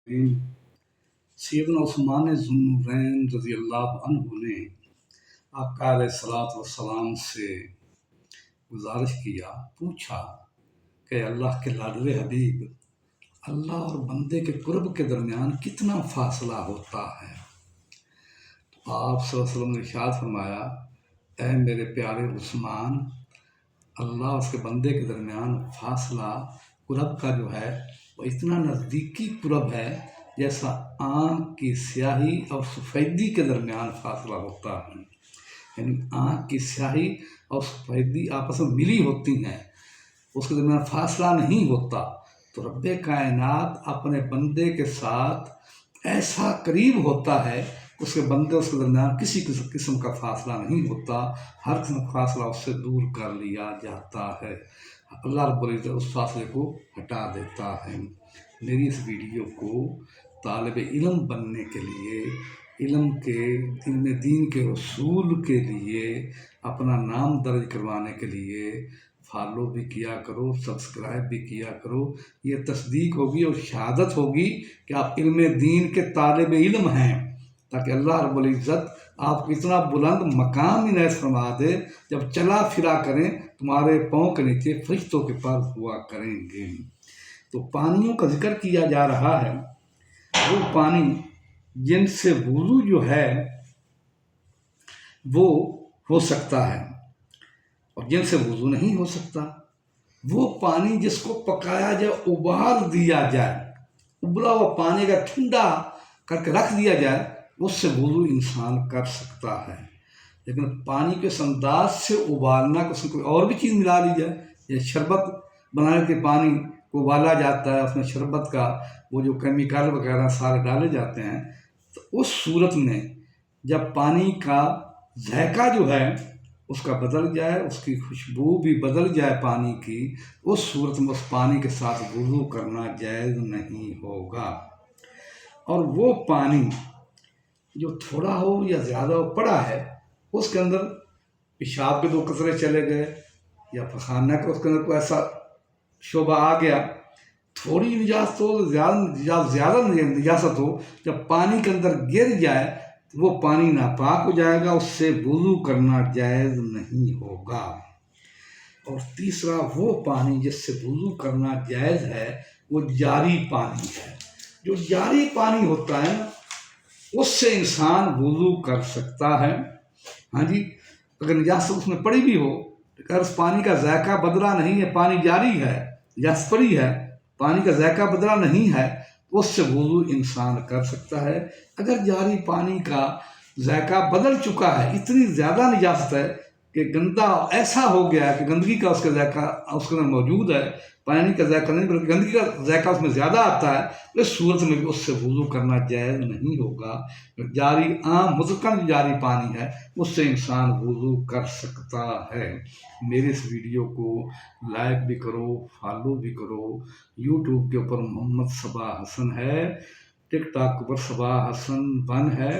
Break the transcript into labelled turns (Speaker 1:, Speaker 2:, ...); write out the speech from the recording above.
Speaker 1: سیدنا عثمان ذوالنورین رضی اللہ عنہ نے آقا علیہ الصلوۃ والسلام سے گزارش کیا، پوچھا کہ اللہ کے لاڈلے حبیب، اللہ اور بندے کے قرب کے درمیان کتنا فاصلہ ہوتا ہے؟ تو آپ صلی اللہ علیہ وسلم نے ارشاد فرمایا، اے میرے پیارے عثمان، اللہ اور اس کے بندے کے درمیان فاصلہ قرب کا جو ہے وہ اتنا نزدیکی قرب ہے جیسا آنکھ کی سیاہی اور سفیدی کے درمیان فاصلہ ہوتا ہے۔ یعنی آنکھ کی سیاہی اور سفیدی آپس میں ملی ہوتی ہیں، اس کے درمیان فاصلہ نہیں ہوتا۔ تو رب کائنات اپنے بندے کے ساتھ ایسا قریب ہوتا ہے، اس کے بندے اس کے درمیان کسی قسم کا فاصلہ نہیں ہوتا، ہر قسم کا فاصلہ اس سے دور کر لیا جاتا ہے۔ اللہ رب العزت اس فاصلے کو ہٹا دیتا ہے۔ میری اس ویڈیو کو طالب علم بننے کے لیے، علم دین کے اصول کے لیے، اپنا نام درج کروانے کے لیے فالو بھی کیا کرو، سبسکرائب بھی کیا کرو۔ یہ تصدیق ہوگی اور شہادت ہوگی کہ آپ علم دین کے طالب علم ہیں، تاکہ اللہ رب العزت آپ کو اتنا بلند مقام عنایت فرما دے، جب چلا پھرا کریں تمہارے پاؤں کے نیچے فرشتوں کے پر ہوا کریں گے۔ تو پانیوں کا ذکر کیا جا رہا ہے، وہ پانی جن سے وضو جو ہے وہ ہو سکتا ہے اور جن سے وضو نہیں ہو سکتا۔ وہ پانی جس کو پکایا جائے، ابال دیا جائے، ابلا ہوا پانی اگر ٹھنڈا کر کے رکھ دیا جائے، اس سے وضو انسان کر سکتا ہے۔ لیکن پانی کے اس انداز سے ابالنا کہ اس میں کوئی اور بھی چیز ملا لی جائے، یا شربت بنانے کے پانی کو ابالا جاتا ہے، اس میں شربت کا وہ جو کیمیکل وغیرہ سارے ڈالے جاتے ہیں، تو اس صورت میں جب پانی کا ذائقہ جو ہے اس کا بدل جائے، اس کی خوشبو بھی بدل جائے پانی کی، اس صورت میں اس پانی کے ساتھ وضو کرنا جائز نہیں ہوگا۔ اور وہ پانی جو تھوڑا ہو یا زیادہ ہو پڑا ہے، اس کے اندر پیشاب کے 2 قطرے چلے گئے یا پخانہ کا اس کے اندر کوئی ایسا شعبہ آ گیا، تھوڑی نجاست ہو، زیادہ نجاست ہو، جب پانی کے اندر گر جائے تو وہ پانی ناپاک ہو جائے گا، اس سے وضو کرنا جائز نہیں ہوگا۔ اور تیسرا، وہ پانی جس سے وضو کرنا جائز ہے وہ جاری پانی ہے۔ جو جاری پانی ہوتا ہے اس سے انسان وضو کر سکتا ہے۔ ہاں جی، اگر نجاست اس میں پڑی بھی ہو، اگر اس پانی کا ذائقہ بدلا نہیں ہے، پانی جاری ہے، نجاست پڑی ہے، پانی کا ذائقہ بدلا نہیں ہے، اس سے وضو انسان کر سکتا ہے۔ اگر جاری پانی کا ذائقہ بدل چکا ہے، اتنی زیادہ نجاست ہے کہ گندا ایسا ہو گیا ہے کہ گندگی کا اس کا ذائقہ اس کے اندر موجود ہے، پانی کا ذائقہ نہیں بلکہ گندگی کا ذائقہ اس میں زیادہ آتا ہے، اس صورت میں بھی اس سے وضو کرنا جائز نہیں ہوگا۔ جاری عام مطلقاً جاری پانی ہے، اس سے انسان وضو کر سکتا ہے۔ میرے اس ویڈیو کو لائک بھی کرو، فالو بھی کرو۔ یوٹیوب کے اوپر محمد صبا حسن ہے، ٹک ٹاک کے اوپر صبا حسن 1 ہے،